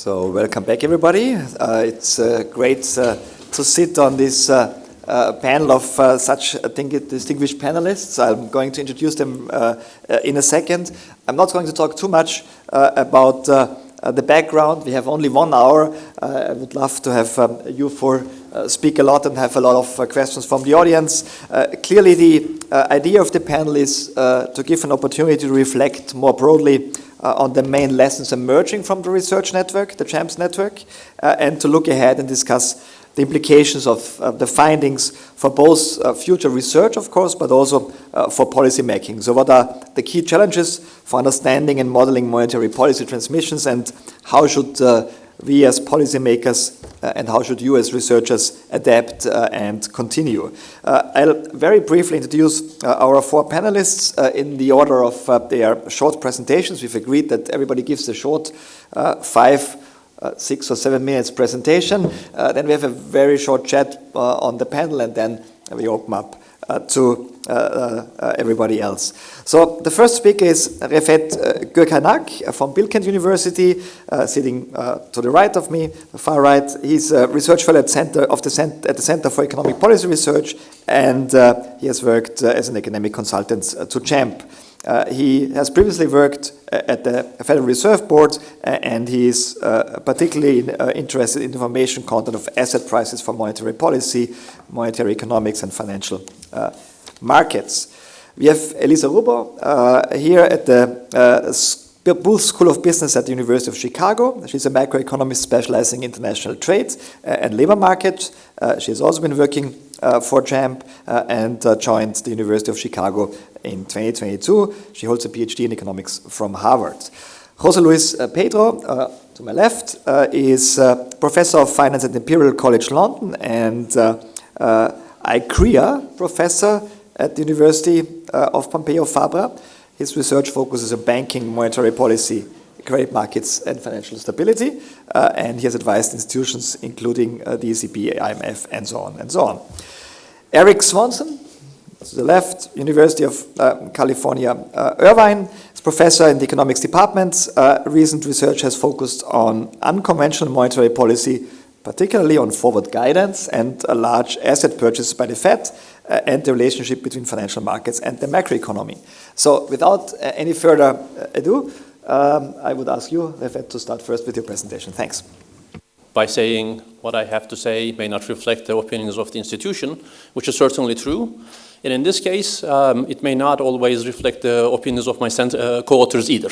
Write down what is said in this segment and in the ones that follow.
So welcome back, everybody. It's great to sit on this panel of such, I think, distinguished panelists. I'm going to introduce them in a second. I'm not going to talk too much about the background. We have only 1 hour. I would love to have you four speak a lot and have a lot of questions from the audience. Clearly, the idea of the panel is to give an opportunity to reflect more broadly on the main lessons emerging from the research network, the ChaMP network, and to look ahead and discuss the implications of the findings for both future research, of course, but also for policy making. So what are the key challenges for understanding and modeling monetary policy transmissions, and how should we as policymakers and how should you as researchers adapt and continue? I'll very briefly introduce our 4 panelists in the order of their short presentations. We've agreed that everybody gives a short 5, 6 or 7 minutes presentation. Then we have a very short chat on the panel, and then we open up to everybody else. So the first speaker is Refet Gökhanak from Bilkent University, sitting to the right of me, the far right. He's a research fellow at the Center for Economic Policy Research, and he has worked as an academic consultant to ChaMP. He has previously worked at the Federal Reserve Board, and he is particularly interested in information content of asset prices for monetary policy, monetary economics, and financial markets. We have Elisa Rubo here at the Booth School of Business at the University of Chicago. She's a macroeconomist specializing in international trade and labor markets. She has also been working for ChaMP and joined the University of Chicago in 2022. She holds a PhD in economics from Harvard. José Luis Pedro, to my left, is professor of finance at Imperial College London and ICREA professor at the University of Pompeu Fabra. His research focuses on banking, monetary policy, credit markets, and financial stability, and he has advised institutions including the ECB, IMF, and so on and so on. Eric Swanson, to the left, University of California, Irvine, is professor in the economics department. Recent research has focused on unconventional monetary policy, particularly on forward guidance and a large asset purchase by the Fed, and the relationship between financial markets and the macroeconomy. So without any further ado, I would ask you, Refet, to start first with your presentation. Thanks. By saying what I have to say may not reflect the opinions of the institution, which is certainly true. And in this case, it may not always reflect the opinions of my co-authors either.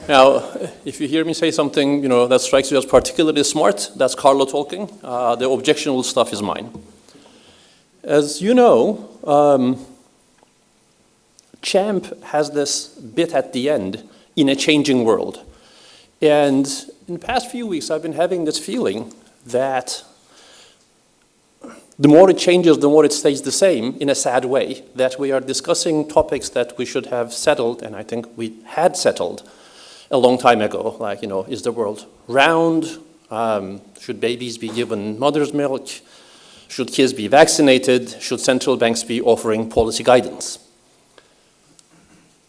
Now, if you hear me say something that strikes you as particularly smart, that's Carlo talking. The objectionable stuff is mine. As you know, ChaMP has this bit at the end, in a changing world. And in the past few weeks, I've been having this feeling that the more it changes, the more it stays the same, in a sad way, that we are discussing topics that we should have settled, and I think we had settled a long time ago, like, is the world round? Should babies be given mother's milk? Should kids be vaccinated? Should central banks be offering policy guidance?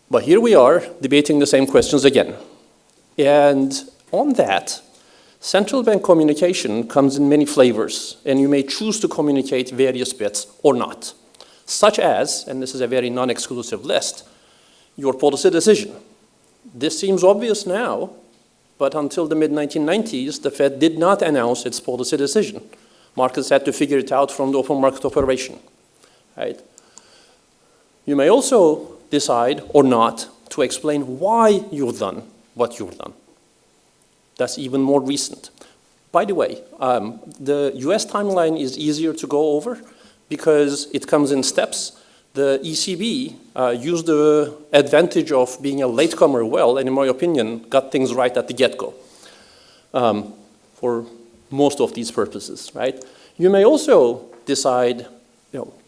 But here we are, debating the same questions again. And on that, central bank communication comes in many flavors, and you may choose to communicate various bits or not, such as, and this is a very non-exclusive list, your policy decision. This seems obvious now, but until the mid-1990s, the Fed did not announce its policy decision. Markets had to figure it out from the open market operation, right? You may also decide or not to explain why you've done what you've done. That's even more recent. By the way, the US timeline is easier to go over because it comes in steps. The ECB used the advantage of being a latecomer well, and in my opinion, got things right at the get-go for most of these purposes, right? You may also decide,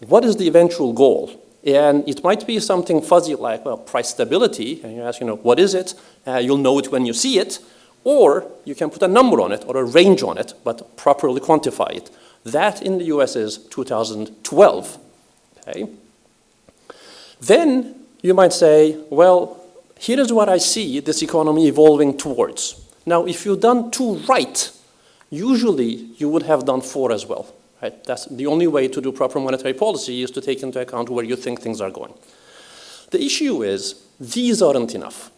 what is the eventual goal? And it might be something fuzzy like, well, price stability, and you ask, what is it? You'll know it when you see it, or you can put a number on it or a range on it, but properly quantify it. That in the US is 2012, okay? Then you might say, well, here is what I see this economy evolving towards. Now, if you've done 2 right, usually you would have done 4 as well. Right? That's the only way to do proper monetary policy, is to take into account where you think things are going. The issue is, these aren't enough.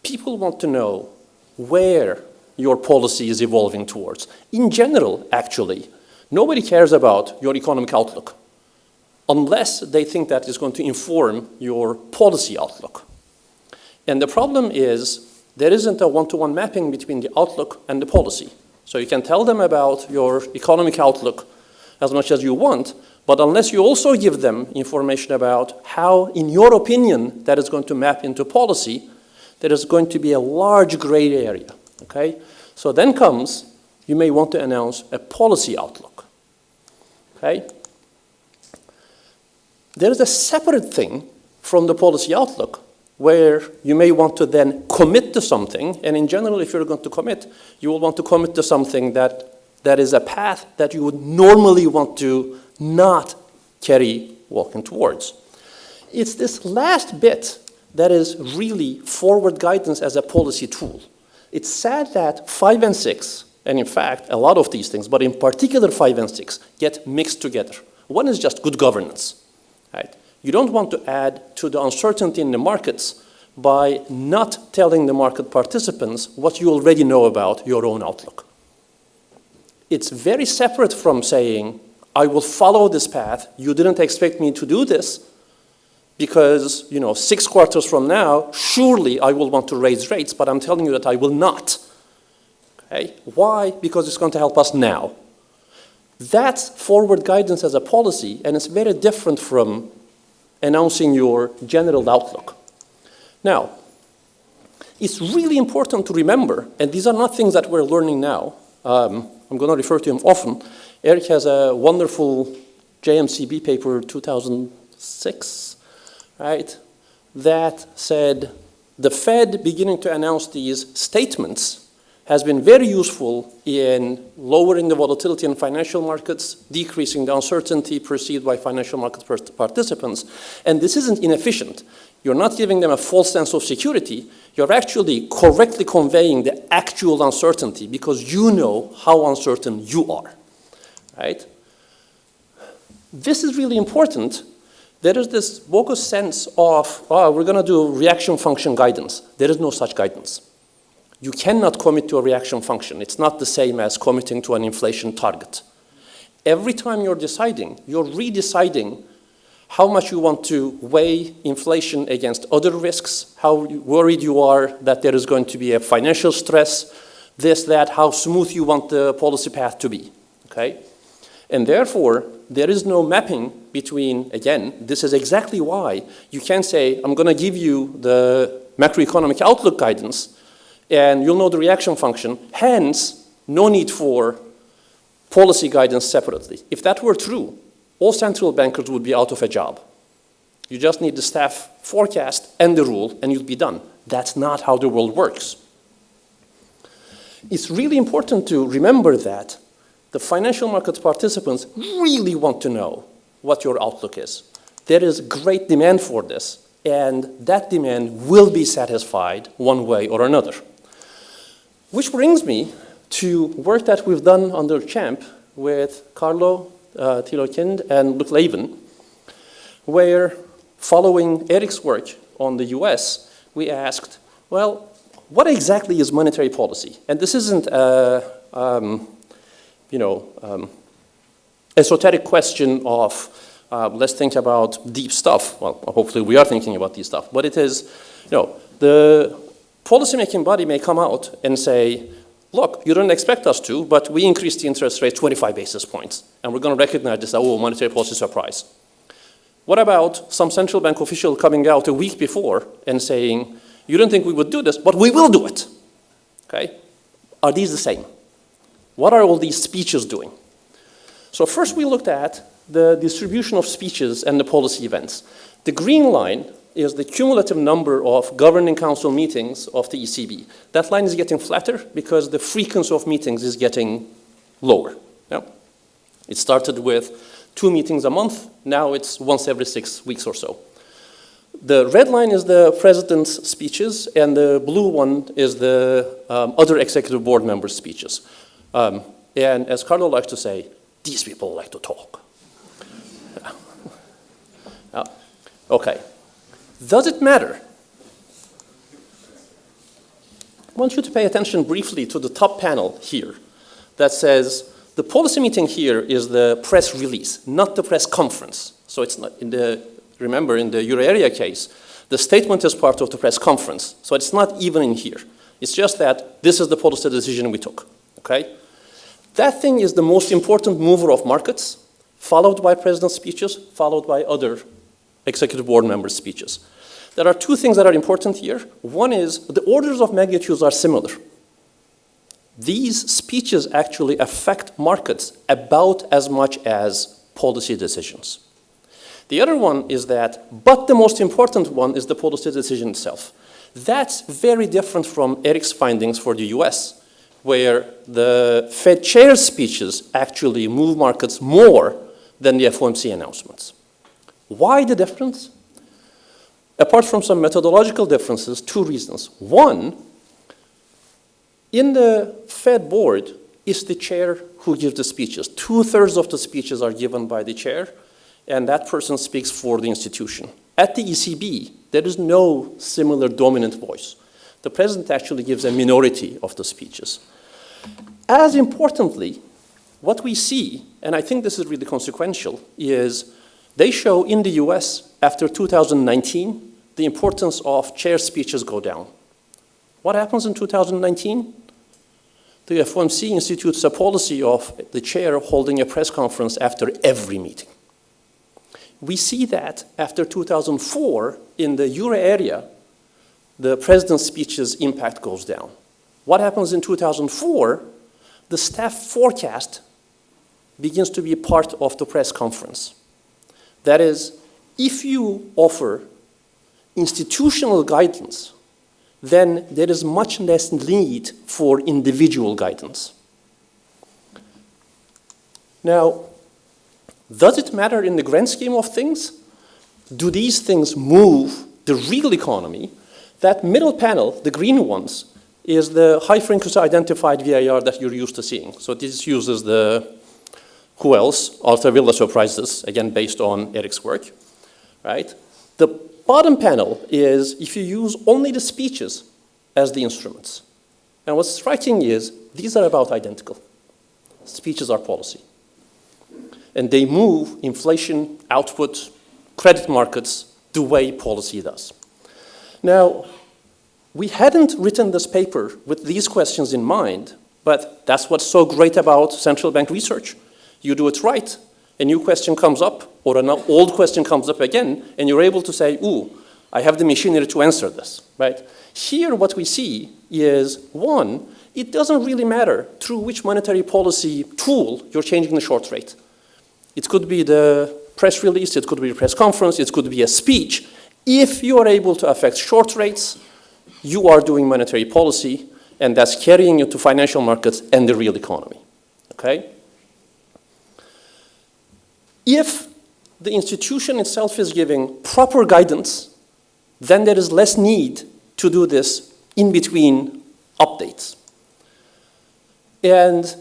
People want to know where your policy is evolving towards. In general, actually, nobody cares about your economic outlook unless they think that is going to inform your policy outlook. And the problem is, there isn't a one-to-one mapping between the outlook and the policy. So you can tell them about your economic outlook as much as you want, but unless you also give them information about how, in your opinion, that is going to map into policy, there is going to be a large gray area, okay? So then comes, you may want to announce a policy outlook, okay? There is a separate thing from the policy outlook where you may want to then commit to something, and in general, if you're going to commit, you will want to commit to something that is a path that you would normally want to not carry walking towards. It's this last bit that is really forward guidance as a policy tool. It's sad that 5 and 6, and in fact, a lot of these things, but in particular 5 and 6, get mixed together. One is just good governance, right? You don't want to add to the uncertainty in the markets by not telling the market participants what you already know about your own outlook. It's very separate from saying, I will follow this path. You didn't expect me to do this because, 6 quarters from now, surely I will want to raise rates, but I'm telling you that I will not. Okay? Why? Because it's going to help us now. That's forward guidance as a policy, and it's very different from announcing your general outlook. Now, it's really important to remember, and these are not things that we're learning now. I'm going to refer to him often. Eric has a wonderful JMCB paper, 2006, right, that said the Fed beginning to announce these statements has been very useful in lowering the volatility in financial markets, decreasing the uncertainty perceived by financial market participants. And this isn't inefficient. You're not giving them a false sense of security. You're actually correctly conveying the actual uncertainty because you know how uncertain you are, right? This is really important. There is this bogus sense of, we're going to do reaction function guidance. There is no such guidance. You cannot commit to a reaction function. It's not the same as committing to an inflation target. Every time you're deciding, you're redeciding how much you want to weigh inflation against other risks, how worried you are that there is going to be a financial stress, this, that, how smooth you want the policy path to be, okay? And therefore, there is no mapping between, again, this is exactly why you can't say, I'm going to give you the macroeconomic outlook guidance, and you'll know the reaction function, hence, no need for policy guidance separately. If that were true, all central bankers would be out of a job. You just need the staff forecast and the rule, and you'll be done. That's not how the world works. It's really important to remember that the financial market participants really want to know what your outlook is. There is great demand for this, and that demand will be satisfied one way or another. Which brings me to work that we've done under ChaMP with Carlo Thilokind and Luc Levin, where following Eric's work on the US, we asked, well, what exactly is monetary policy? And this isn't a esoteric question of let's think about deep stuff. Well, hopefully we are thinking about deep stuff, but it is, the policymaking body may come out and say, look, you didn't expect us to, but we increased the interest rate 25 basis points, and we're going to recognize this as, monetary policy surprise. What about some central bank official coming out a week before and saying, you didn't think we would do this, but we will do it, okay? Are these the same? What are all these speeches doing? So first we looked at the distribution of speeches and the policy events. The green line is the cumulative number of governing council meetings of the ECB. That line is getting flatter because the frequency of meetings is getting lower. Yeah? It started with 2 meetings a month, now it's once every 6 weeks or so. The red line is the president's speeches, and the blue one is the other executive board members' speeches. And as Carlo likes to say, these people like to talk. Okay. Does it matter? I want you to pay attention briefly to the top panel here that says the policy meeting here is the press release, not the press conference. So it's not in the, remember in the Euro area case, the statement is part of the press conference. So it's not even in here. It's just that this is the policy decision we took, okay? That thing is the most important mover of markets, followed by president's speeches, followed by other executive board members' speeches. There are two things that are important here. One is the orders of magnitudes are similar. These speeches actually affect markets about as much as policy decisions. The other one is that, but the most important one is the policy decision itself. That's very different from Eric's findings for the US, where the Fed chair's speeches actually move markets more than the FOMC announcements. Why the difference? Apart from some methodological differences, two reasons. One, in the Fed board, it's the chair who gives the speeches. 2/3 of the speeches are given by the chair, and that person speaks for the institution. At the ECB, there is no similar dominant voice. The president actually gives a minority of the speeches. As importantly, what we see, and I think this is really consequential, is they show in the US, after 2019, the importance of chair speeches go down. What happens in 2019? The FOMC institutes a policy of the chair holding a press conference after every meeting. We see that after 2004, in the Euro area, the president's speech's impact goes down. What happens in 2004? The staff forecast begins to be part of the press conference. That is, if you offer institutional guidance, then there is much less need for individual guidance. Now, does it matter in the grand scheme of things? Do these things move the real economy? That middle panel, the green ones, is the high frequency identified VIR that you're used to seeing. So this uses the, who else? Altavilla surprises, again, based on Eric's work, right? The bottom panel is if you use only the speeches as the instruments. And what's striking is these are about identical. Speeches are policy. And they move inflation, output, credit markets the way policy does. Now, we hadn't written this paper with these questions in mind, but that's what's so great about central bank research. You do it right, a new question comes up, or an old question comes up again, and you're able to say, ooh, I have the machinery to answer this, right? Here, what we see is, one, it doesn't really matter through which monetary policy tool you're changing the short rate. It could be the press release, it could be a press conference, it could be a speech. If you are able to affect short rates, you are doing monetary policy, and that's carrying you to financial markets and the real economy, okay? If the institution itself is giving proper guidance, then there is less need to do this in between updates. And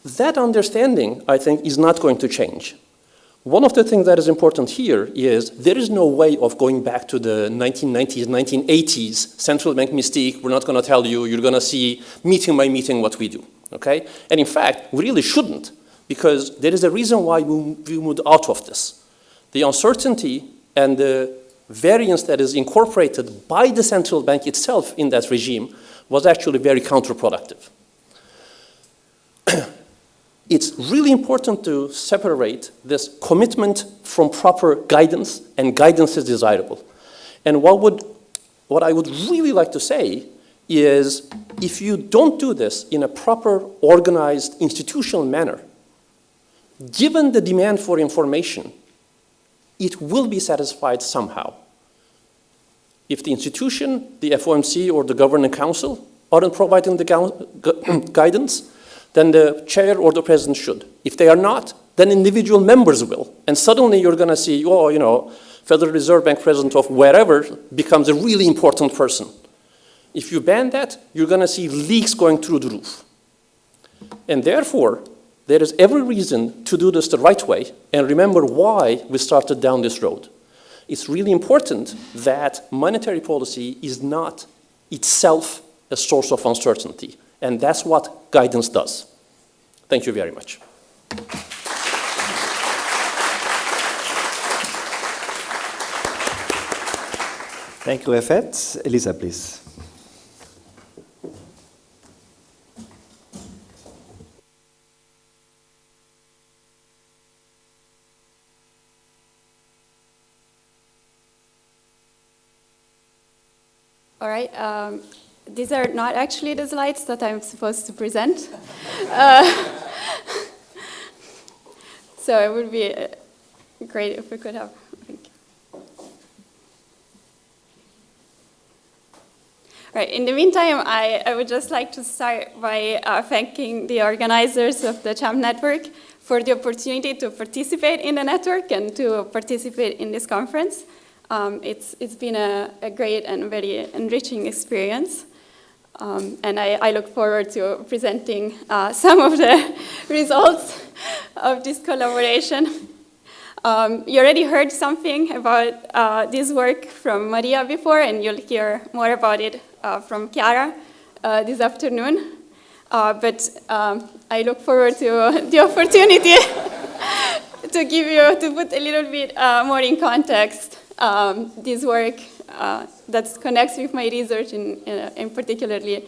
that understanding, I think, is not going to change. One of the things that is important here is there is no way of going back to the 1990s, 1980s central bank mystique. We're not going to tell you, you're going to see meeting by meeting what we do, okay? And in fact, we really shouldn't, because there is a reason why we moved out of this. The uncertainty and the variance that is incorporated by the central bank itself in that regime was actually very counterproductive. It's really important to separate this commitment from proper guidance, and guidance is desirable. And what I would really like to say is, if you don't do this in a proper, organized, institutional manner, given the demand for information, it will be satisfied somehow. If the institution, the FOMC or the Governing Council aren't providing the guidance, then the chair or the president should. If they are not, then individual members will. And suddenly you're going to see, oh, you know, Federal Reserve Bank president of wherever becomes a really important person. If you ban that, you're going to see leaks going through the roof. And therefore, there is every reason to do this the right way and remember why we started down this road. It's really important that monetary policy is not itself a source of uncertainty. And that's what guidance does. Thank you very much. Thank you, Refet. Elisa, please. All right. These are not actually the slides that I'm supposed to present. So it would be great if we could have. Thank you. All right. In the meantime, I would just like to start by thanking the organizers of the ChaMP network for the opportunity to participate in the network and to participate in this conference. It's been a great and very enriching experience. And I look forward to presenting some of the results of this collaboration. You already heard something about this work from Maria before, and you'll hear more about it from Chiara this afternoon. But I look forward to the opportunity to put a little bit more in context this work that connects with my research and particularly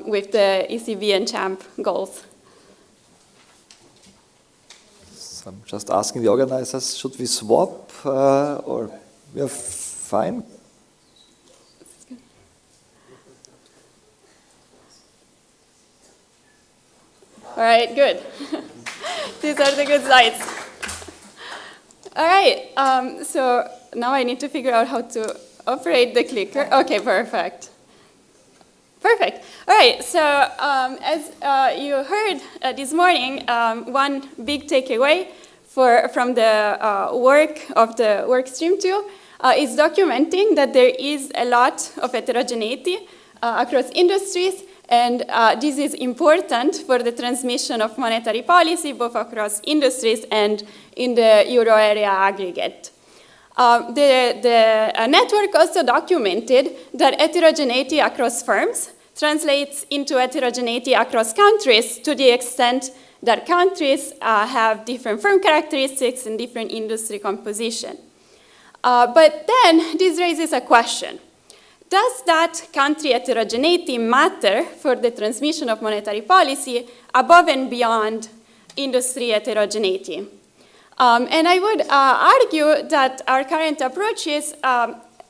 with the ECB and ChaMP goals. So I'm just asking the organizers, should we swap or we're fine? All right, good. These are the good slides. All right, so now I need to figure out how to operate the clicker. Okay, perfect. Perfect. All right, so as you heard this morning, one big takeaway from the work of the workstream 2 is documenting that there is a lot of heterogeneity across industries, and this is important for the transmission of monetary policy, both across industries and in the euro area aggregate. The network also documented that heterogeneity across firms translates into heterogeneity across countries to the extent that countries have different firm characteristics and different industry composition. But then this raises a question. Does that country heterogeneity matter for the transmission of monetary policy above and beyond industry heterogeneity? And I would argue that our current approaches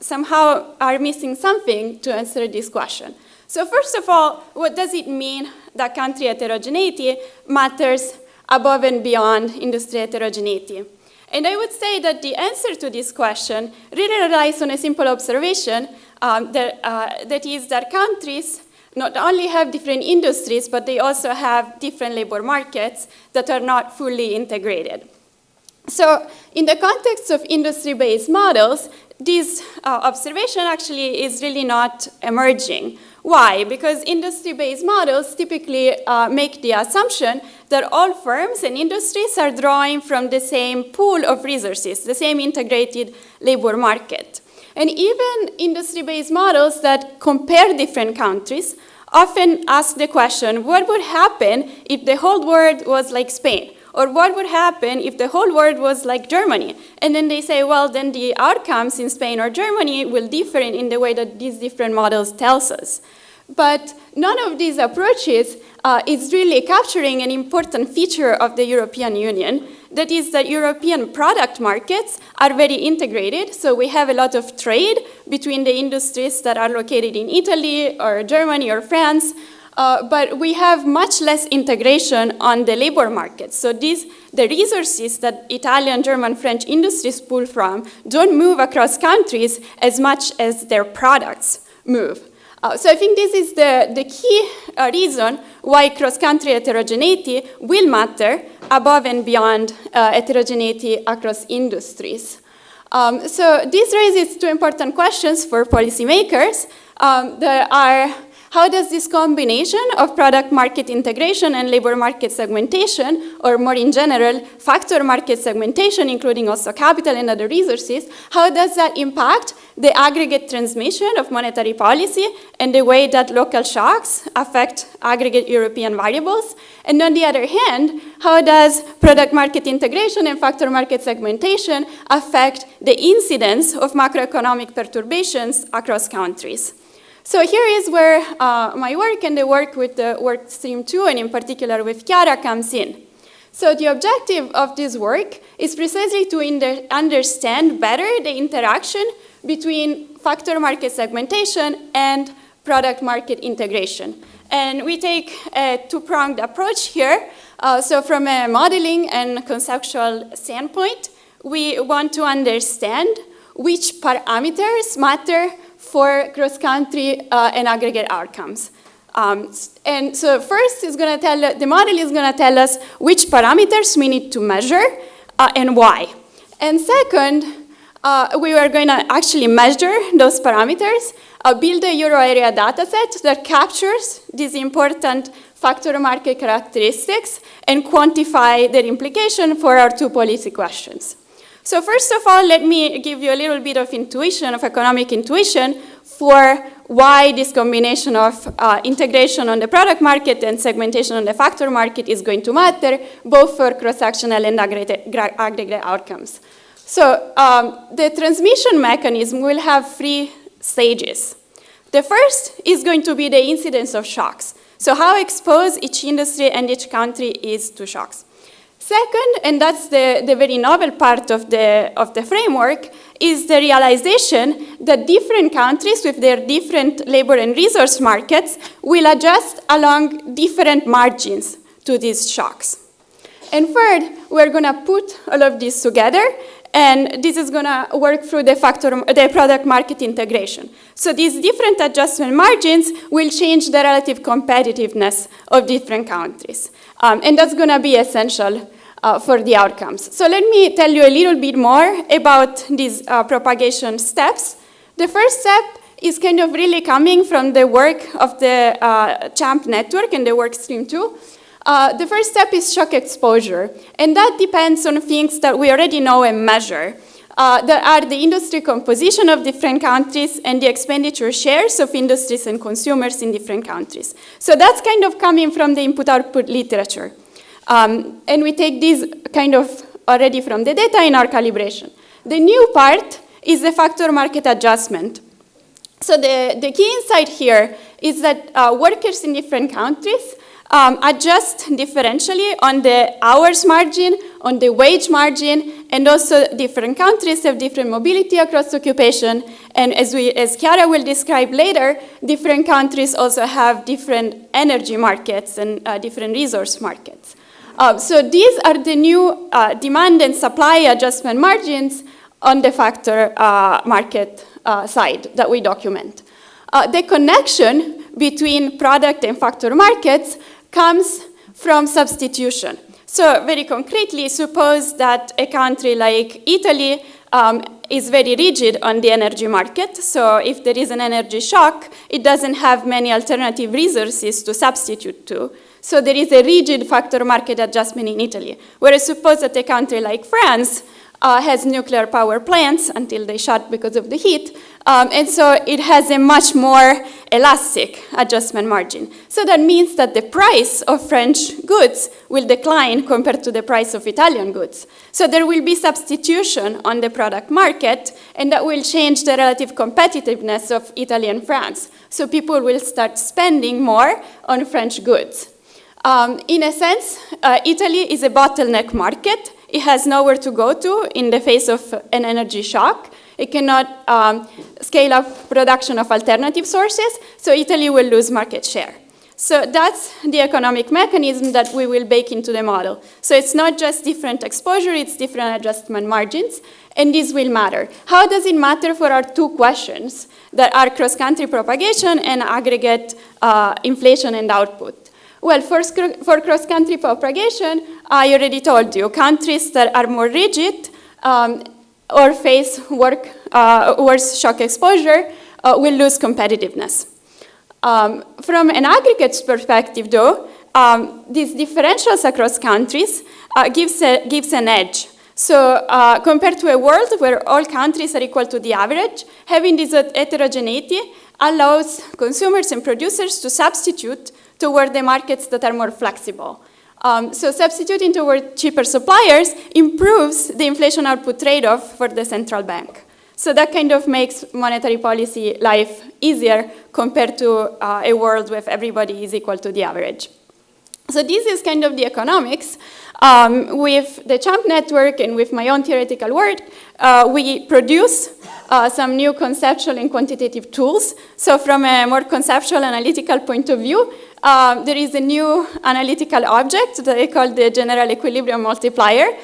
somehow are missing something to answer this question. So first of all, what does it mean that country heterogeneity matters above and beyond industry heterogeneity? And I would say that the answer to this question really relies on a simple observation, that is that countries not only have different industries, but they also have different labor markets that are not fully integrated. So in the context of industry-based models, this observation actually is really not emerging. Why? Because industry-based models typically make the assumption that all firms and industries are drawing from the same pool of resources, the same integrated labor market. And even industry-based models that compare different countries often ask the question, what would happen if the whole world was like Spain? Or what would happen if the whole world was like Germany? And then they say, well, then the outcomes in Spain or Germany will differ in the way that these different models tells us. But none of these approaches is really capturing an important feature of the European Union. That is that European product markets are very integrated. So we have a lot of trade between the industries that are located in Italy or Germany or France. But we have much less integration on the labor market. So the resources that Italian, German, French industries pull from don't move across countries as much as their products move. So I think this is the key reason why cross-country heterogeneity will matter above and beyond heterogeneity across industries. So this raises two important questions for policymakers. There are, how does this combination of product market integration and labor market segmentation, or more in general, factor market segmentation, including also capital and other resources, how does that impact the aggregate transmission of monetary policy and the way that local shocks affect aggregate European variables? And on the other hand, how does product market integration and factor market segmentation affect the incidence of macroeconomic perturbations across countries? So here is where my work and the work with the work stream 2, and in particular with Chiara, comes in. So the objective of this work is precisely to understand better the interaction between factor market segmentation and product market integration. And we take a two-pronged approach here. So from a modeling and conceptual standpoint, we want to understand which parameters matter for cross-country and aggregate outcomes. And so first, the model is going to tell us which parameters we need to measure and why. And second, we are going to actually measure those parameters, build a euro area dataset that captures these important factor market characteristics and quantify their implication for our two policy questions. So first of all, let me give you a little bit of intuition, of economic intuition, for why this combination of integration on the product market and segmentation on the factor market is going to matter, both for cross-sectional and aggregate outcomes. So the transmission mechanism will have three stages. The first is going to be the incidence of shocks. So how exposed each industry and each country is to shocks. Second, and that's the very novel part of the framework, is the realization that different countries with their different labor and resource markets will adjust along different margins to these shocks. And third, we're going to put all of this together, and this is going to work through the product market integration. So these different adjustment margins will change the relative competitiveness of different countries. And that's going to be essential for the outcomes. So let me tell you a little bit more about these propagation steps. The first step is kind of really coming from the work of the ChaMP network and the work stream 2. The first step is shock exposure, and that depends on things that we already know and measure. That are the industry composition of different countries and the expenditure shares of industries and consumers in different countries. So that's kind of coming from the input-output literature. And we take these kind of already from the data in our calibration. The new part is the factor market adjustment. So the key insight here is that workers in different countries adjust differentially on the hours margin, on the wage margin, and also different countries have different mobility across occupation. And as Chiara will describe later, different countries also have different energy markets and different resource markets. So these are the new demand and supply adjustment margins on the factor market side that we document. The connection between product and factor markets comes from substitution. So very concretely, suppose that a country like Italy is very rigid on the energy market. So if there is an energy shock, it doesn't have many alternative resources to substitute to. So there is a rigid factor market adjustment in Italy. Whereas suppose that a country like France has nuclear power plants until they shut because of the heat. And so it has a much more elastic adjustment margin. So that means that the price of French goods will decline compared to the price of Italian goods. So there will be substitution on the product market, and that will change the relative competitiveness of Italy and France. So people will start spending more on French goods. In a sense, Italy is a bottleneck market. It has nowhere to go to in the face of an energy shock. It cannot scale up production of alternative sources, so Italy will lose market share. So that's the economic mechanism that we will bake into the model. So it's not just different exposure, it's different adjustment margins, and this will matter. How does it matter for our two questions that are cross-country propagation and aggregate inflation and output? Well, for cross-country propagation, I already told you, countries that are more rigid or face worse shock exposure will lose competitiveness. From an aggregates perspective, though, these differentials across countries gives an edge. So compared to a world where all countries are equal to the average, having this heterogeneity allows consumers and producers to substitute toward the markets that are more flexible. So substituting toward cheaper suppliers improves the inflation output trade-off for the central bank. So that kind of makes monetary policy life easier compared to a world where everybody is equal to the average. So this is kind of the economics. With the ChaMP network and with my own theoretical work, we produce some new conceptual and quantitative tools. So from a more conceptual analytical point of view, there is a new analytical object that I call the general equilibrium multiplier.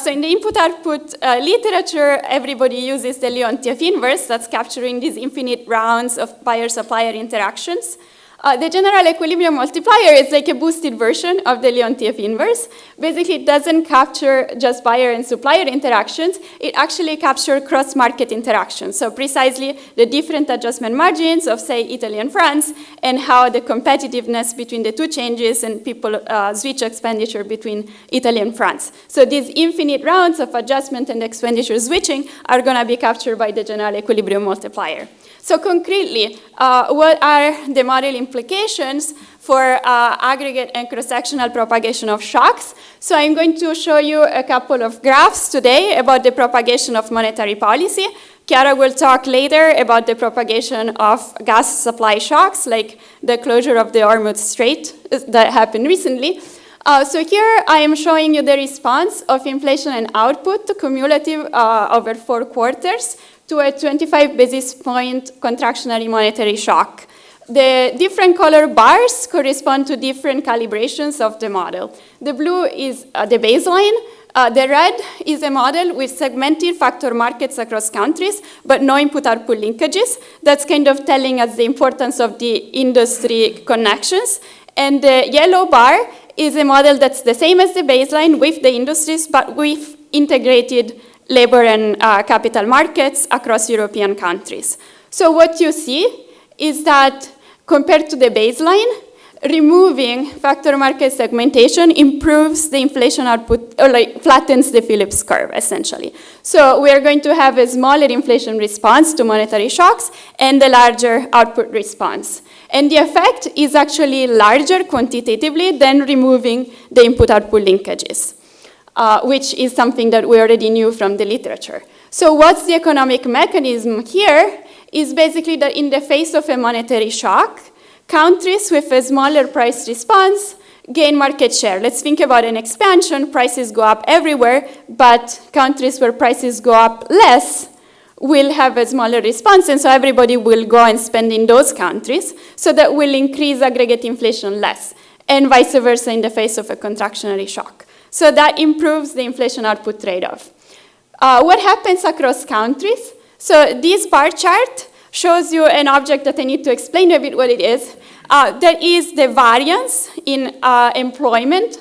So in the input-output literature, everybody uses the Leontief inverse that's capturing these infinite rounds of buyer-supplier interactions. The general equilibrium multiplier is like a boosted version of the Leontief inverse. Basically, it doesn't capture just buyer and supplier interactions. It actually captures cross-market interactions. So precisely the different adjustment margins of, say, Italy and France, and how the competitiveness between the two changes and people switch expenditure between Italy and France. So these infinite rounds of adjustment and expenditure switching are going to be captured by the general equilibrium multiplier. So concretely, what are the model implications for aggregate and cross-sectional propagation of shocks? So I'm going to show you a couple of graphs today about the propagation of monetary policy. Chiara will talk later about the propagation of gas supply shocks, like the closure of the Hormuz Strait that happened recently. So here I am showing you the response of inflation and output cumulative over 4 quarters to a 25 basis point contractionary monetary shock. The different color bars correspond to different calibrations of the model. The blue is the baseline. The red is a model with segmented factor markets across countries, but no input-output linkages. That's kind of telling us the importance of the industry connections. And the yellow bar is a model that's the same as the baseline with the industries, but with integrated labor and capital markets across European countries. So what you see is that compared to the baseline, removing factor market segmentation improves the inflation output, or like flattens the Phillips curve, essentially. So we are going to have a smaller inflation response to monetary shocks and a larger output response. And the effect is actually larger quantitatively than removing the input-output linkages. Which is something that we already knew from the literature. So what's the economic mechanism here is basically that in the face of a monetary shock, countries with a smaller price response gain market share. Let's think about an expansion. Prices go up everywhere, but countries where prices go up less will have a smaller response, and so everybody will go and spend in those countries, so that will increase aggregate inflation less, and vice versa in the face of a contractionary shock. So that improves the inflation output trade-off. What happens across countries? So this bar chart shows you an object that I need to explain a bit what it is. That is the variance in employment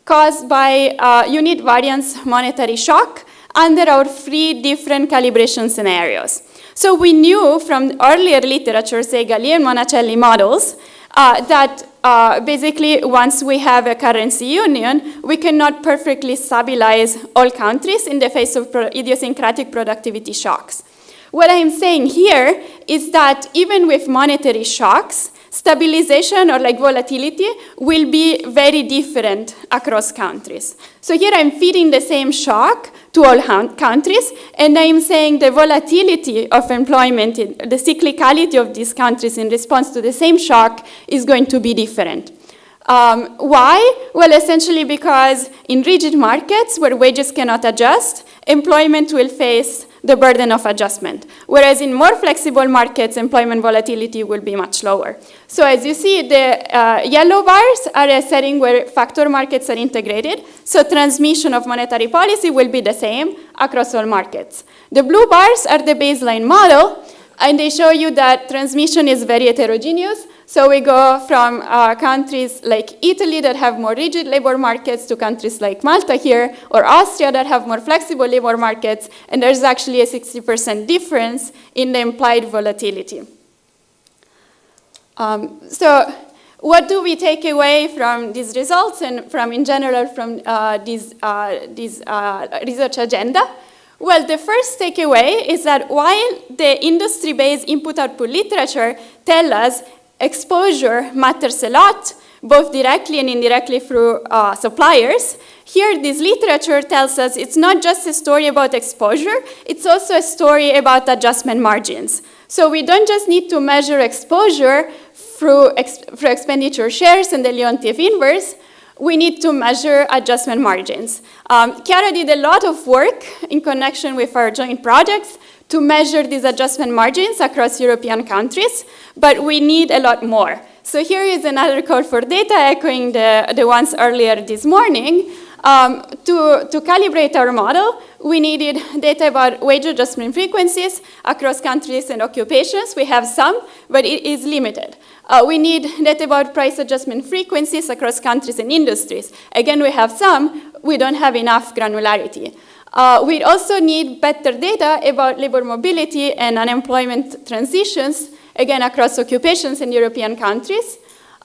caused by unit variance monetary shock under our 3 different calibration scenarios. So we knew from earlier literature, say Galli and Monacelli models, that basically once we have a currency union, we cannot perfectly stabilize all countries in the face of idiosyncratic productivity shocks. What I'm saying here is that even with monetary shocks, stabilization or like volatility will be very different across countries. So here I'm feeding the same shock to all countries, and I'm saying the volatility of employment, the cyclicality of these countries in response to the same shock is going to be different. Why? Well, essentially because in rigid markets where wages cannot adjust, employment will face the burden of adjustment, whereas in more flexible markets, employment volatility will be much lower. So as you see, the yellow bars are a setting where factor markets are integrated, so transmission of monetary policy will be the same across all markets. The blue bars are the baseline model, And they show you that transmission is very heterogeneous. So we go from countries like Italy that have more rigid labor markets to countries like Malta here, or Austria that have more flexible labor markets, and there's actually a 60% difference in the implied volatility. So what do we take away from these results and from, in general, from this research agenda? Well, the first takeaway is that while the industry-based input-output literature tell us exposure matters a lot, both directly and indirectly through suppliers, here this literature tells us it's not just a story about exposure, it's also a story about adjustment margins. So we don't just need to measure exposure through expenditure shares and the Leontief inverse, we need to measure adjustment margins. Chiara did a lot of work in connection with our joint projects to measure these adjustment margins across European countries, but we need a lot more. So here is another call for data echoing the ones earlier this morning. To calibrate our model, we needed data about wage adjustment frequencies across countries and occupations. We have some, but it is limited. We need data about price adjustment frequencies across countries and industries. Again, we have some, we don't have enough granularity. We also need better data about labor mobility and unemployment transitions, again, across occupations in European countries.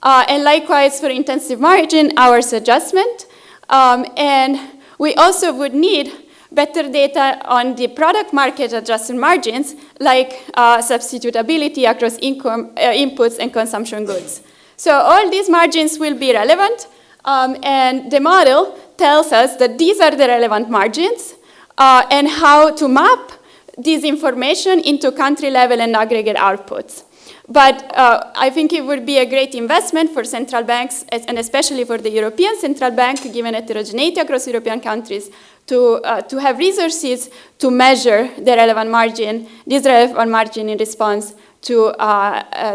And likewise for intensive margin hours adjustment. And we also would need better data on the product market adjustment margins, like substitutability across inputs and consumption goods. So all these margins will be relevant, and the model tells us that these are the relevant margins and how to map this information into country level and aggregate outputs. But I think it would be a great investment for central banks, and especially for the European Central Bank, given heterogeneity across European countries, to have resources to measure the relevant margin, this relevant margin in response to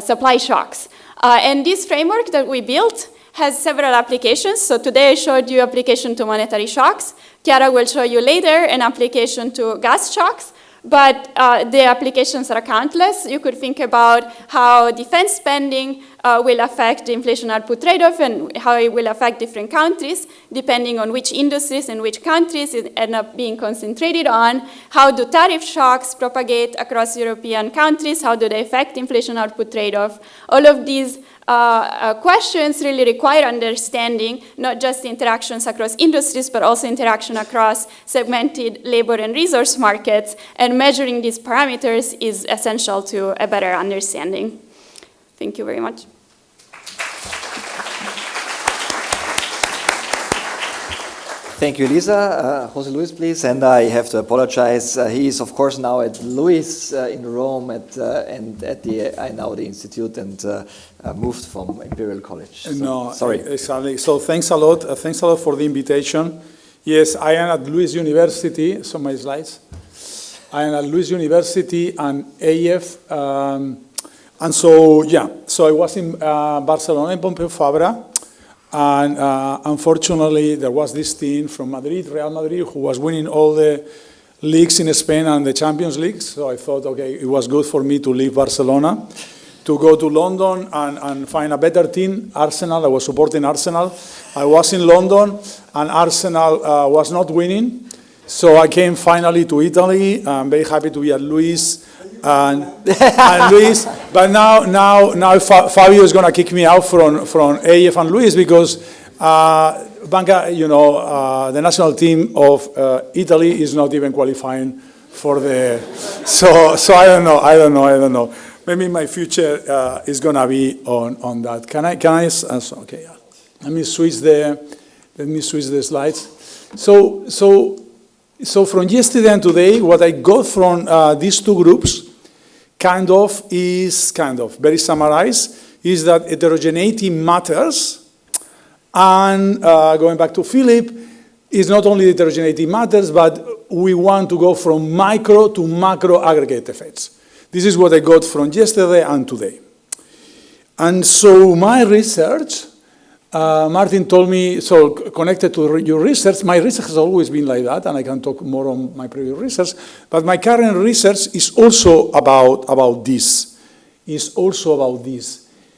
supply shocks. And this framework that we built has several applications. So today I showed you application to monetary shocks. Chiara will show you later an application to gas shocks. But the applications are countless. You could think about how defense spending will affect the inflation output trade-off and how it will affect different countries, depending on which industries and which countries it end up being concentrated on. How do tariff shocks propagate across European countries? How do they affect inflation output trade-off? All of these questions really require understanding not just the interactions across industries, but also interaction across segmented labor and resource markets, and measuring these parameters is essential to a better understanding. Thank you very much. Thank you, Elisa. Jose Luis, please. And I have to apologize. He is, of course, now at Luis in Rome and at the Einaudi Institute and moved from Imperial College. So, no, sorry. Exactly. So thanks a lot. Thanks a lot for the invitation. Yes, I am at Luis University. So my slides. I am at Luis University and AF. And so, yeah, so I was in Barcelona, in Pompeu Fabra. And unfortunately, there was this team from Madrid, Real Madrid, who was winning all the leagues in Spain and the Champions League. So I thought, okay, it was good for me to leave Barcelona, to go to London and find a better team, Arsenal. I was supporting Arsenal. I was in London, and Arsenal was not winning. So I came finally to Italy. I'm very happy to be at Luis. And Luis, but now Fabio is going to kick me out from AF and Luis because Banca, the national team of Italy is not even qualifying for the. So I don't know. Maybe my future is going to be on that. Can I? Okay. Yeah. Let me switch the slides. So from yesterday and today, what I got from these two groups is very summarized, is that heterogeneity matters. And going back to Philip, is not only heterogeneity matters, but we want to go from micro to macro aggregate effects. This is what I got from yesterday and today. And so my research Martin told me, so connected to your research, my research has always been like that, and I can talk more on my previous research, but my current research is also about this.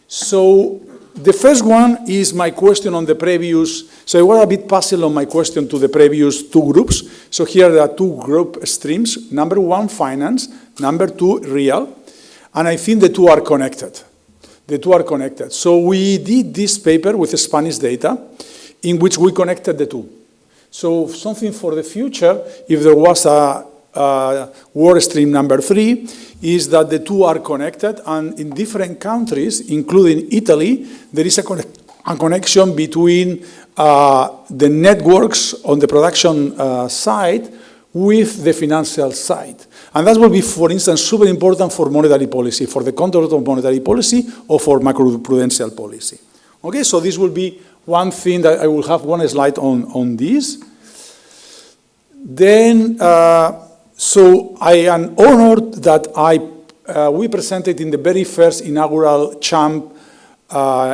So the first one is my question on the previous, so I was a bit puzzled on my question to the previous two groups. So here there are two group streams, number one, finance, number two, real, and I think the two are connected. The two are connected. So we did this paper with Spanish data in which we connected the two. So something for the future, if there was a work stream number 3, is that the two are connected, and in different countries, including Italy, there is a connection between the networks on the production side with the financial side. And that will be, for instance, super important for monetary policy, for the control of monetary policy or for macroprudential policy. Okay, so this will be one thing that I will have one slide on this. Then, so I am honored that we presented in the very first inaugural ChaMP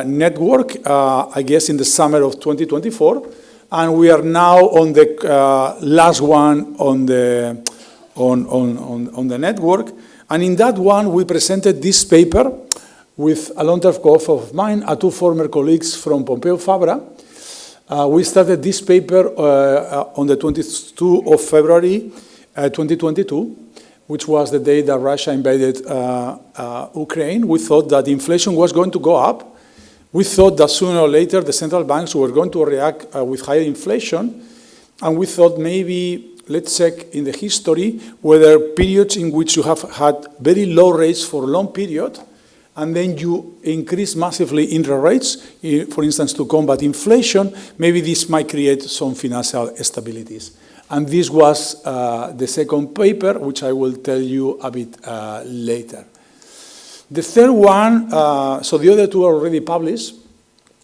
network, I guess in the summer of 2024, and we are now on the last one on the network. And in that one, we presented this paper with a long-term co-author of mine, two former colleagues from Pompeu Fabra. We started this paper on the 22nd of February 2022, which was the day that Russia invaded Ukraine. We thought that inflation was going to go up. We thought that sooner or later the central banks were going to react with higher inflation. And we thought maybe let's check in the history whether periods in which you have had very low rates for a long period and then you increase massively interest rates, for instance, to combat inflation, maybe this might create some financial stabilities. And this was the second paper, which I will tell you a bit later. The third one, so the other two are already published.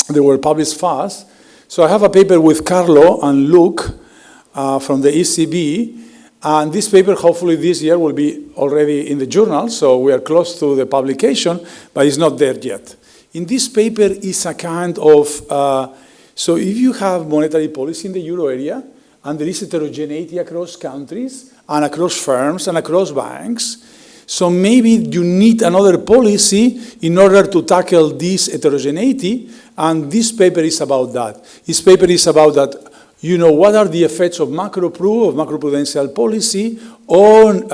They were published fast. So I have a paper with Carlo and Luke from the ECB. And this paper, hopefully this year, will be already in the journal. So we are close to the publication, but it's not there yet. In this paper is a kind of, so if you have monetary policy in the euro area, and there is heterogeneity across countries, and across firms, and across banks, so maybe you need another policy in order to tackle this heterogeneity, and this paper is about that. This paper is about that, you know, what are the effects of macroprudential policy on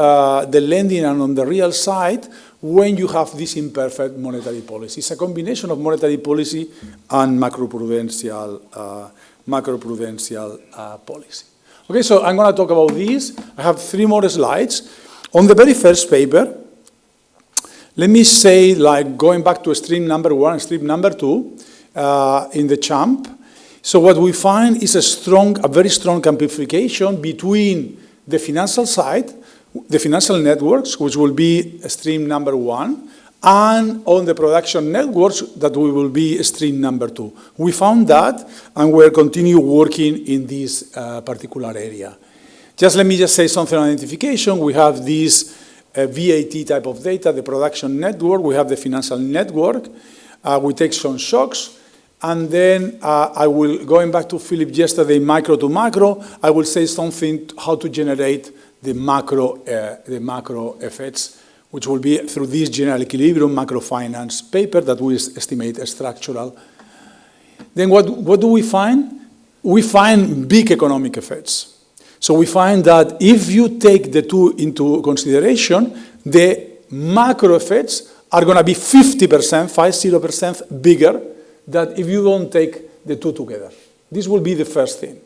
the lending and on the real side when you have this imperfect monetary policy. It's a combination of monetary policy and macroprudential policy. Okay, so I'm going to talk about this. I have 3 more slides. On the very first paper, let me say, like, going back to stream number 1 and stream number 2 in the ChaMP. So what we find is a very strong amplification between the financial side, the financial networks, which will be stream number 1, and on the production networks, that will be stream number 2. We found that, and we'll continue working in this particular area. Let me say something on identification. We have this VAT type of data, the production network. We have the financial network. We take some shocks. And then I will, going back to Philip yesterday, micro to macro, I will say something how to generate the macro effects, which will be through this general equilibrium macrofinance paper that we estimate as structural. Then what do we find? We find big economic effects. So we find that if you take the two into consideration, the macro effects are going to be 50% bigger than if you don't take the two together. This will be the first thing.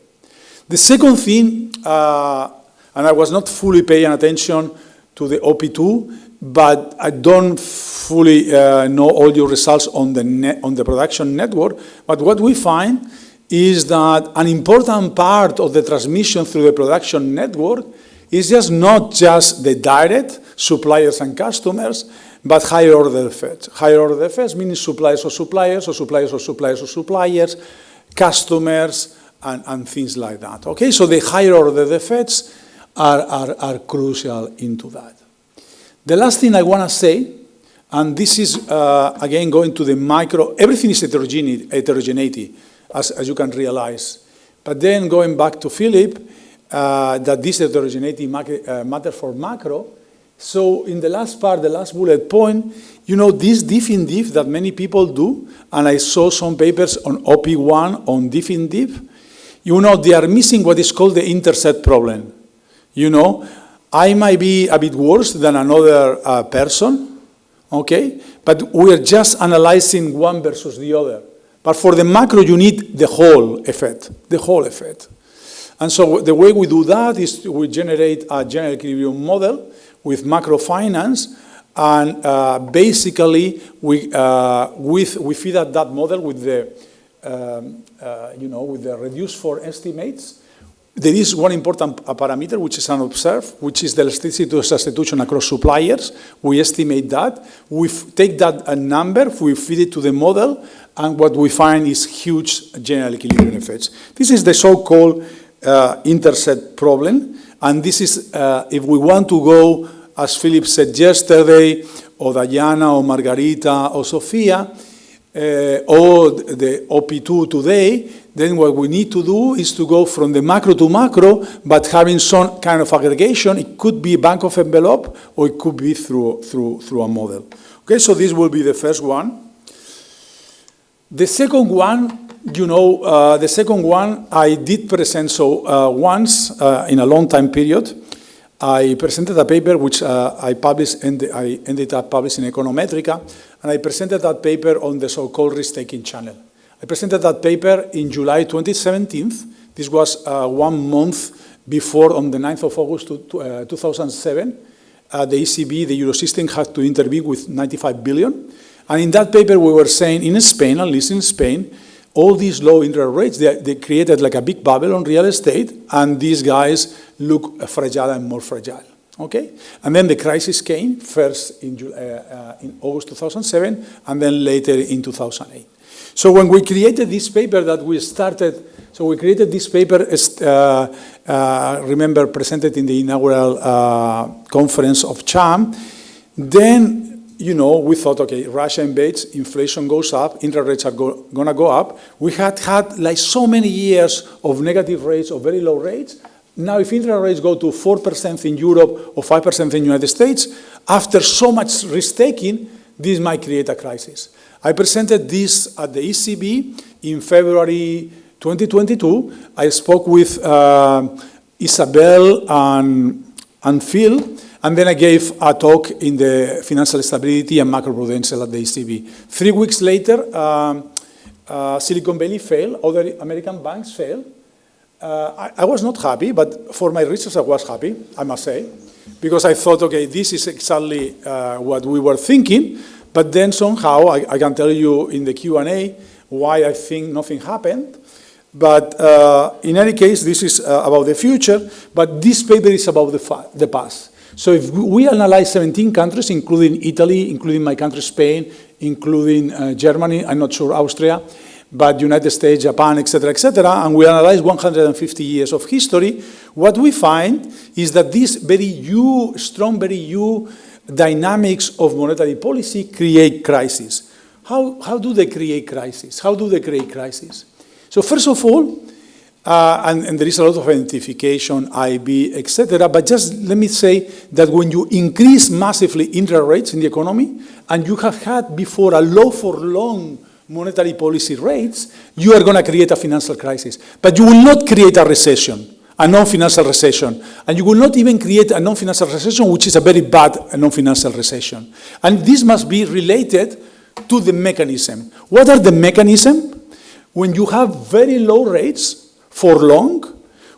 The second thing, and I was not fully paying attention to the OP2, but I don't fully know all your results on the production network, but what we find is that an important part of the transmission through the production network is not just the direct suppliers and customers, but higher order effects. Higher order effects meaning suppliers of suppliers, or suppliers of suppliers of suppliers, customers, and things like that. Okay, so the higher order effects are crucial into that. The last thing I want to say, And this is, again, going to the micro. Everything is heterogeneity, as you can realize. But then going back to Philip, that this heterogeneity matters for macro. So in the last part, the last bullet point, you know, this diff in diff that many people do, and I saw some papers on OP1 on diff in diff, you know, they are missing what is called the intercept problem. You know, I might be a bit worse than another person, okay? But we're just analyzing one versus the other. But for the macro, you need the whole effect, the whole effect. And so the way we do that is we generate a general equilibrium model with macrofinance, and basically we feed that model with the with the reduced for estimates. There is one important parameter which is unobserved, which is the elasticity to substitution across suppliers. We estimate that. We take that number, we feed it to the model, and what we find is huge general equilibrium effects. This is the so-called intercept problem. And this is, if we want to go, as Philip said yesterday, or Diana, or Margarita, or Sofia, or the OP2 today, then what we need to do is to go from the macro to macro, but having some kind of aggregation. It could be bank of envelope, or it could be through a model. Okay, so this will be the first one. The second one, I did present, once in a long time period, I presented a paper which I published, and I ended up publishing Econometrica, and I presented that paper on the so-called risk-taking channel. I presented that paper in July 2017. This was 1 month before, on the 9th of August 2007, the ECB, the Eurosystem, had to intervene with 95 billion. And in that paper, we were saying in Spain, at least in Spain, all these low interest rates, they created like a big bubble on real estate, and these guys look fragile and more fragile, okay? And then the crisis came, first in August 2007, and then later in 2008. So when we created this paper that we started, so we created this paper, remember, presented in the inaugural conference of ChaMP, then we thought, okay, Russia invades, inflation goes up, interest rates are going to go up. We had like so many years of negative rates, of very low rates. Now, if interest rates go to 4% in Europe or 5% in the United States, after so much risk-taking, this might create a crisis. I presented this at the ECB in February 2022. I spoke with Isabel and Phil, and then I gave a talk in the Financial Stability and Macroprudential at the ECB. 3 weeks later, Silicon Valley failed, other American banks failed. I was not happy, but for my research I was happy, I must say, because I thought, okay, this is exactly what we were thinking, but then somehow, I can tell you in the Q&A why I think nothing happened. But in any case, this is about the future, but this paper is about the past. So if we analyze 17 countries, including Italy, including my country, Spain, including Germany, I'm not sure Austria, but United States, Japan, et cetera, and we analyze 150 years of history, what we find is that this very strong dynamics of monetary policy create crisis. How do they create crisis? How do they create crisis? So first of all, and there is a lot of identification, IB, etc. But just let me say that when you increase massively interest rates in the economy, and you have had before a low for long monetary policy rates, you are going to create a financial crisis. But you will not create a recession, a non-financial recession. And you will not even create a non-financial recession, which is a very bad non-financial recession. And this must be related to the mechanism. What are the mechanisms? When you have very low rates for long,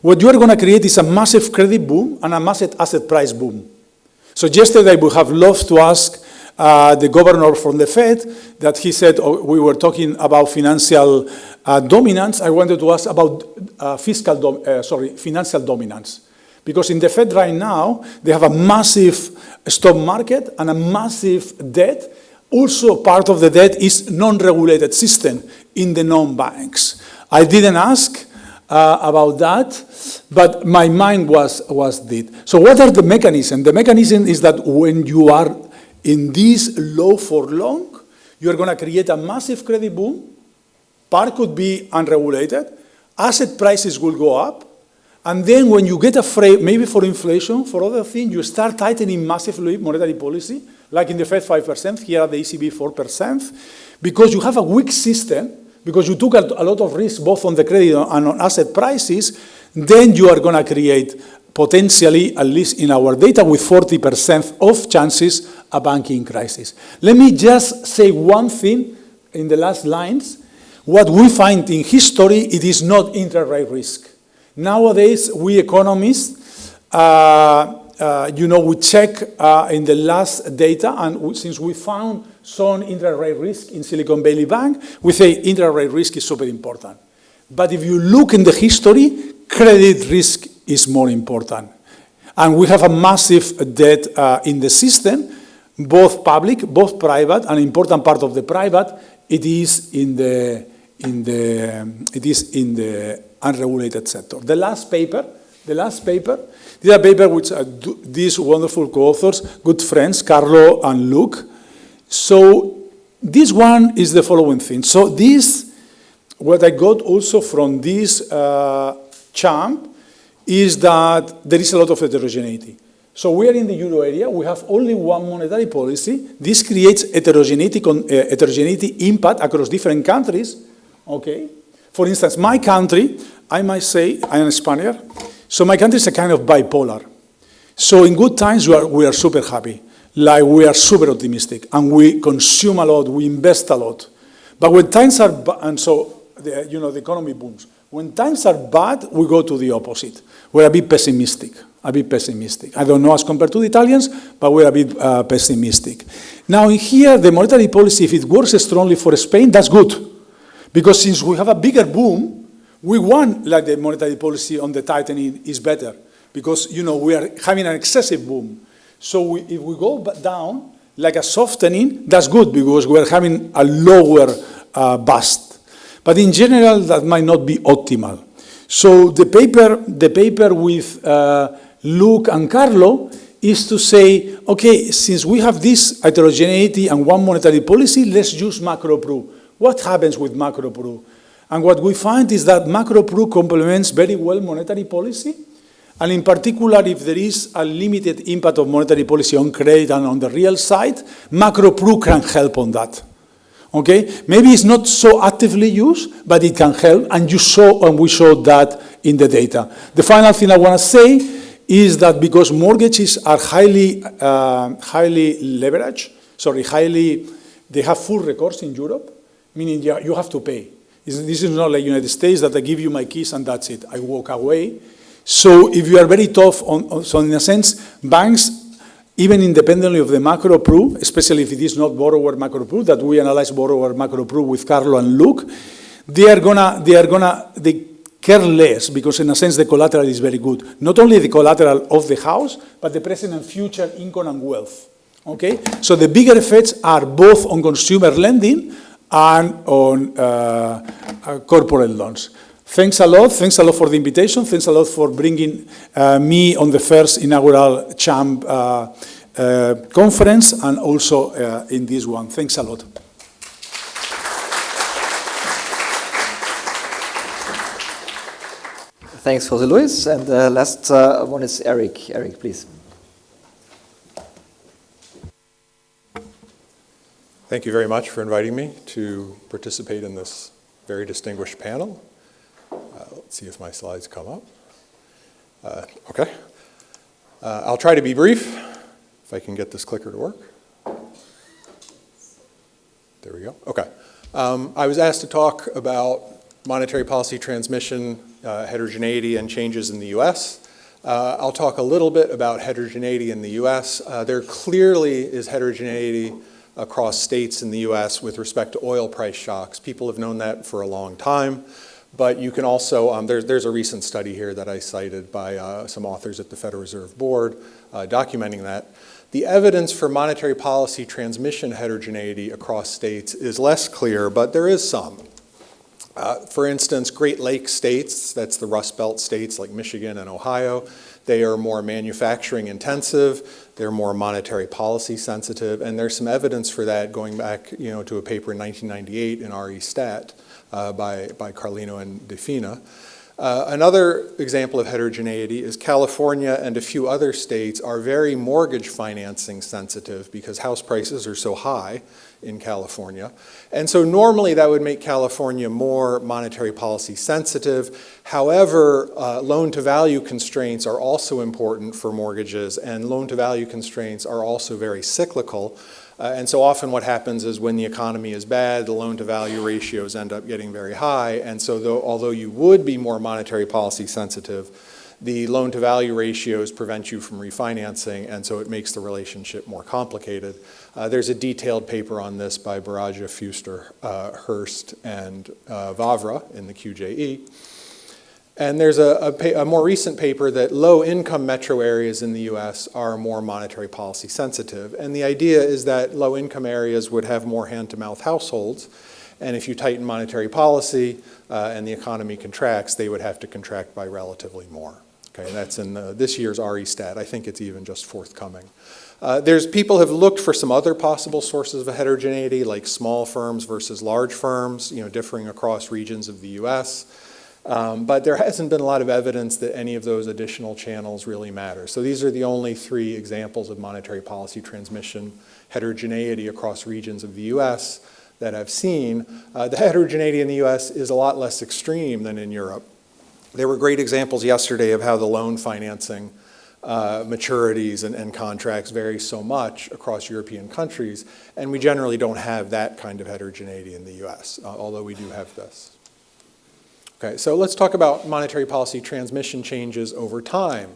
what you are going to create is a massive credit boom and a massive asset price boom. So yesterday we have loved to ask the governor from the Fed that he said, we were talking about financial dominance. I wanted to ask about financial dominance. Because in the Fed right now, they have a massive stock market and a massive debt. Also, part of the debt is non-regulated system in the non-banks. I didn't ask about that, but my mind was deep. So what are the mechanisms? The mechanism is that when you are in this low for long, you're going to create a massive credit boom. Part could be unregulated. Asset prices will go up. And then when you get afraid, maybe for inflation, for other things, you start tightening massively monetary policy, like in the Fed 5%, here at the ECB 4%, because you have a weak system, because you took a lot of risk both on the credit and on asset prices, then you are going to create potentially, at least in our data, with 40% of chances, a banking crisis. Let me just say one thing in the last lines. What we find in history, it is not interest rate risk. Nowadays, we economists, we check in the last data, and since we found some interest rate risk in Silicon Valley Bank, we say interest rate risk is super important. But if you look in the history, credit risk is more important. And we have a massive debt in the system, both public, both private. An important part of the private, it is in the unregulated sector. The last paper, this is a paper which these wonderful co-authors, good friends, Carlo and Luke. So this one is the following thing. So this, what I got also from this ChaMP, is that there is a lot of heterogeneity. So we are in the euro area, we have only one monetary policy. This creates heterogeneity impact across different countries, okay? For instance, my country, I might say, I am a Spaniard, so my country is a kind of bipolar. So in good times, we are super happy, like we are super optimistic, and we consume a lot, we invest a lot. But when times are bad, and so the economy booms. When times are bad, we go to the opposite. We're a bit pessimistic. I don't know as compared to the Italians, but we're a bit pessimistic. Now in here, the monetary policy, if it works strongly for Spain, that's good. Because since we have a bigger boom, we want, like the monetary policy on the tightening is better. Because, we are having an excessive boom. So if we go down, like a softening, that's good because we're having a lower bust. But in general, that might not be optimal. So the paper with Luke and Carlo is to say, okay, since we have this heterogeneity and one monetary policy, let's use macro-pru. What happens with macro-pru? And what we find is that macro-pru complements very well monetary policy. And in particular, if there is a limited impact of monetary policy on credit and on the real side, macro-pru can help on that. Okay? Maybe it's not so actively used, but it can help, and we showed that in the data. The final thing I want to say is that because mortgages are highly leveraged, they have full recourse in Europe, meaning you have to pay. This is not like United States that I give you my keys and that's it, I walk away. So if you are very tough so in a sense, banks, even independently of the macro-pru, especially if it is not borrower macro-pru, that we analyze borrower macro-pru with Carlo and Luke, they care less because in a sense the collateral is very good. Not only the collateral of the house, but the present and future income and wealth. Okay? So the bigger effects are both on consumer lending and on corporate loans. Thanks a lot for the invitation. Thanks a lot for bringing me on the first inaugural ChaMP conference and also in this one. Thanks a lot. Thanks, Jose Luis. And last one is Eric. Eric, please. Thank you very much for inviting me to participate in this very distinguished panel. Let's see if my slides come up. Okay. I'll try to be brief, if I can get this clicker to work. There we go. Okay. I was asked to talk about monetary policy transmission, heterogeneity, and changes in the U.S. I'll talk a little bit about heterogeneity in the U.S. There clearly is heterogeneity across states in the U.S. with respect to oil price shocks. People have known that for a long time. But you can also, there's a recent study here that I cited by some authors at the Federal Reserve Board documenting that. The evidence for monetary policy transmission heterogeneity across states is less clear, but there is some. For instance, Great Lakes states, that's the Rust Belt states like Michigan and Ohio, they are more manufacturing intensive. they're more monetary policy sensitive, and there's some evidence for that going back to a paper in 1998 in RE Stat by Carlino and Defina. Another example of heterogeneity is California and a few other states are very mortgage financing sensitive because house prices are so high in California. And so normally that would make California more monetary policy sensitive. However, loan-to-value constraints are also important for mortgages, and loan-to-value constraints are also very cyclical. And so often what happens is when the economy is bad, the loan-to-value ratios end up getting very high. And so although you would be more monetary policy sensitive, the loan-to-value ratios prevent you from refinancing, and so it makes the relationship more complicated. There's a detailed paper on this by Baraja, Fuster, Hurst, and Vavra in the QJE. And there's a more recent paper that low-income metro areas in the US are more monetary policy sensitive. And the idea is that low-income areas would have more hand-to-mouth households. And if you tighten monetary policy and the economy contracts, they would have to contract by relatively more. Okay, that's in this year's RE Stat. I think it's even just forthcoming. People have looked for some other possible sources of heterogeneity, like small firms versus large firms, differing across regions of the US. But there hasn't been a lot of evidence that any of those additional channels really matter. So these are the only 3 examples of monetary policy transmission heterogeneity across regions of the US that I've seen. The heterogeneity in the US is a lot less extreme than in Europe. There were great examples yesterday of how the loan financing maturities and contracts vary so much across European countries, and we generally don't have that kind of heterogeneity in the US, although we do have this. Okay, so let's talk about monetary policy transmission changes over time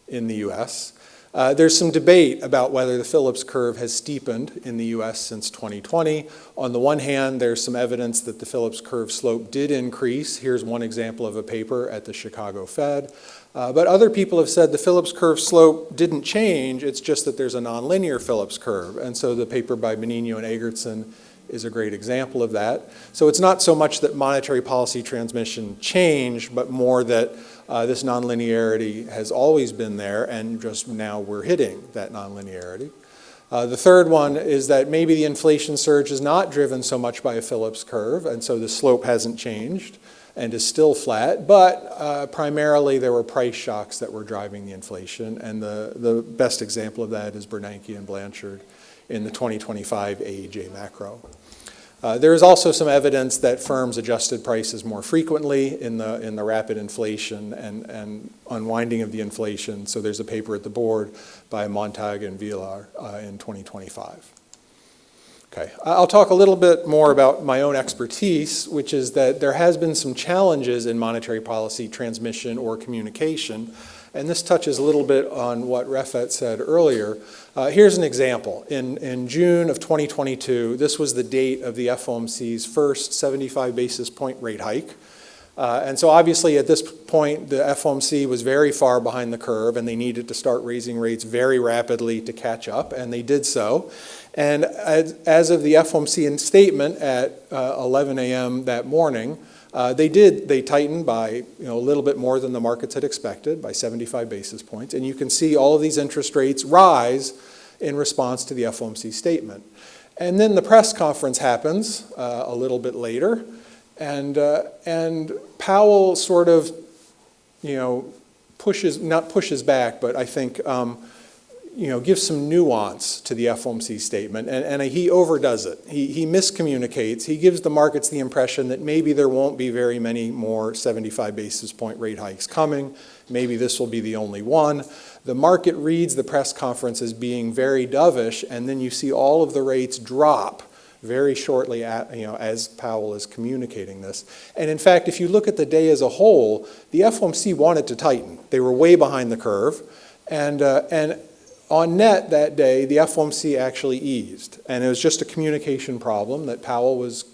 in the US. There's some debate about whether the Phillips curve has steepened in the US since 2020. On the one hand, there's some evidence that the Phillips curve slope did increase. Here's one example of a paper at the Chicago Fed. But other people have said the Phillips curve slope didn't change, it's just that there's a nonlinear Phillips curve. And so the paper by Benigno and Egertson is a great example of that. So it's not so much that monetary policy transmission changed, but more that this nonlinearity has always been there, and just now we're hitting that nonlinearity. The third one is that maybe the inflation surge is not driven so much by a Phillips curve, and so the slope hasn't changed and is still flat, but primarily there were price shocks that were driving the inflation, and the best example of that is Bernanke and Blanchard in the 2025 AEJ macro. There is also some evidence that firms adjusted prices more frequently in the rapid inflation and unwinding of the inflation. So there's a paper at the board by Montag and Villar in 2025. Okay, I'll talk a little bit more about my own expertise, which is that there has been some challenges in monetary policy transmission or communication. And this touches a little bit on what Refat said earlier. Here's an example. In June of 2022, this was the date of the FOMC's first 75 basis point rate hike. And so obviously at this point, the FOMC was very far behind the curve, and they needed to start raising rates very rapidly to catch up, and they did so. And as of the FOMC statement at 11 a.m. that morning, they tightened by a little bit more than the markets had expected, by 75 basis points. And you can see all of these interest rates rise in response to the FOMC statement. And then the press conference happens a little bit later, and Powell sort of, not pushes back, but I think gives some nuance to the FOMC statement, and he overdoes it. He miscommunicates. He gives the markets the impression that maybe there won't be very many more 75 basis point rate hikes coming. Maybe this will be the only one. The market reads the press conference as being very dovish, and then you see all of the rates drop very shortly as Powell is communicating this. And in fact, if you look at the day as a whole, the FOMC wanted to tighten. They were way behind the curve, and on net that day, the FOMC actually eased, and it was just a communication problem that Powell was,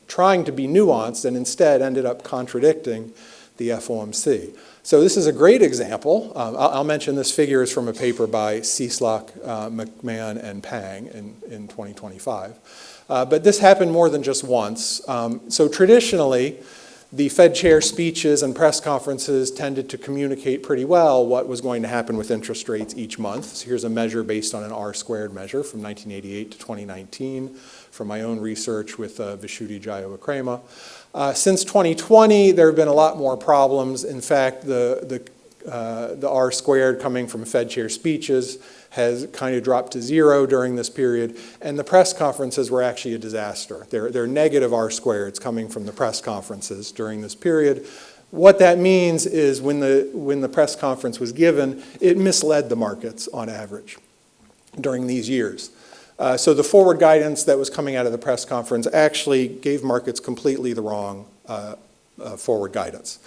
trying to be nuanced and instead ended up contradicting the FOMC. So this is a great example. I'll mention this figure is from a paper by Cieslak, McMahon, and Pang in 2025. But this happened more than just once. So traditionally, The Fed chair speeches and press conferences tended to communicate pretty well what was going to happen with interest rates each month. So here's a measure based on an R-squared measure from 1988 to 2019 from my own research with Vishuddhi Jayawakrama. Since 2020, there have been a lot more problems. In fact, the R-squared coming from Fed chair speeches has kind of dropped to zero during this period, and the press conferences were actually a disaster. They're negative R-squareds coming from the press conferences during this period. What that means is when the press conference was given, it misled the markets on average during these years. So the forward guidance that was coming out of the press conference actually gave markets completely the wrong forward guidance.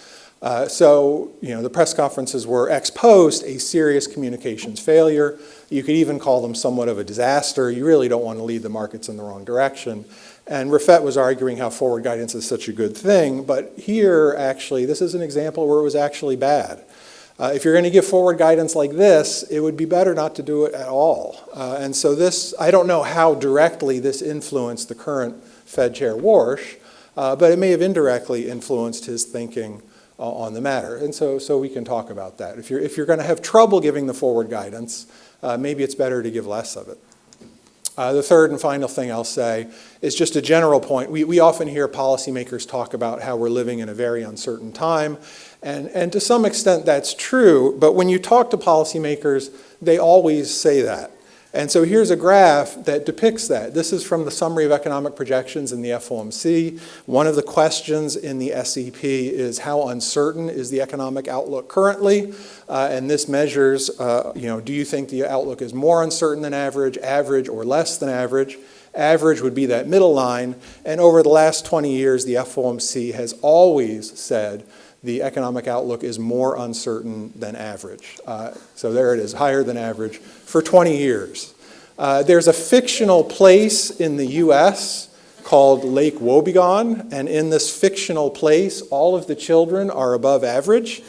So, the press conferences were ex post a serious communications failure. You could even call them somewhat of a disaster. You really don't want to lead the markets in the wrong direction. And Rafet was arguing how forward guidance is such a good thing, but here, actually, this is an example where it was actually bad. If you're going to give forward guidance like this, it would be better not to do it at all. And so this, I don't know how directly this influenced the current Fed Chair Warsh, but it may have indirectly influenced his thinking on the matter. And so we can talk about that. If you're going to have trouble giving the forward guidance, maybe it's better to give less of it. The third and final thing I'll say is just a general point. We often hear policymakers talk about how we're living in a very uncertain time, and to some extent that's true, but when you talk to policymakers, they always say that. And so here's a graph that depicts that. This is from the Summary of Economic Projections in the FOMC. One of the questions in the SEP is how uncertain is the economic outlook currently? And this measures, do you think the outlook is more uncertain than average, or less than average? Average would be that middle line. And over the last 20 years, the FOMC has always said the economic outlook is more uncertain than average. So there it is, higher than average for 20 years. There's a fictional place in the US called Lake Wobegon, and in this fictional place, all of the children are above average.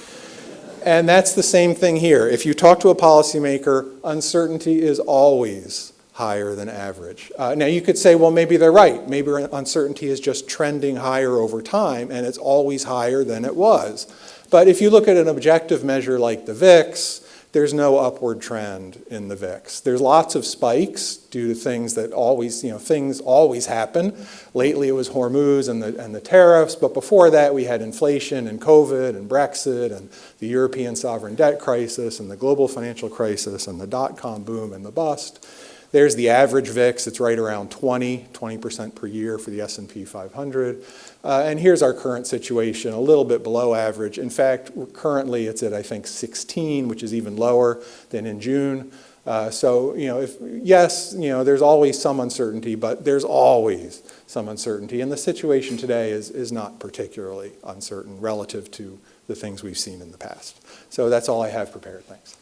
And that's the same thing here. If you talk to a policymaker, uncertainty is always higher than average. Now you could say, well, maybe they're right. Maybe uncertainty is just trending higher over time, and it's always higher than it was. But if you look at an objective measure like the VIX, there's no upward trend in the VIX. There's lots of spikes due to things that always, things always happen. Lately it was Hormuz and the tariffs, but before that we had inflation and COVID and Brexit and the European sovereign debt crisis and the global financial crisis and the dot-com boom and the bust. There's the average VIX. It's right around 20% per year for the S&P 500. And here's our current situation, a little bit below average. In fact, currently it's at, I think, 16, which is even lower than in June. So, there's always some uncertainty, but there's always some uncertainty. And the situation today is not particularly uncertain relative to the things we've seen in the past. So that's all I have prepared. Thanks.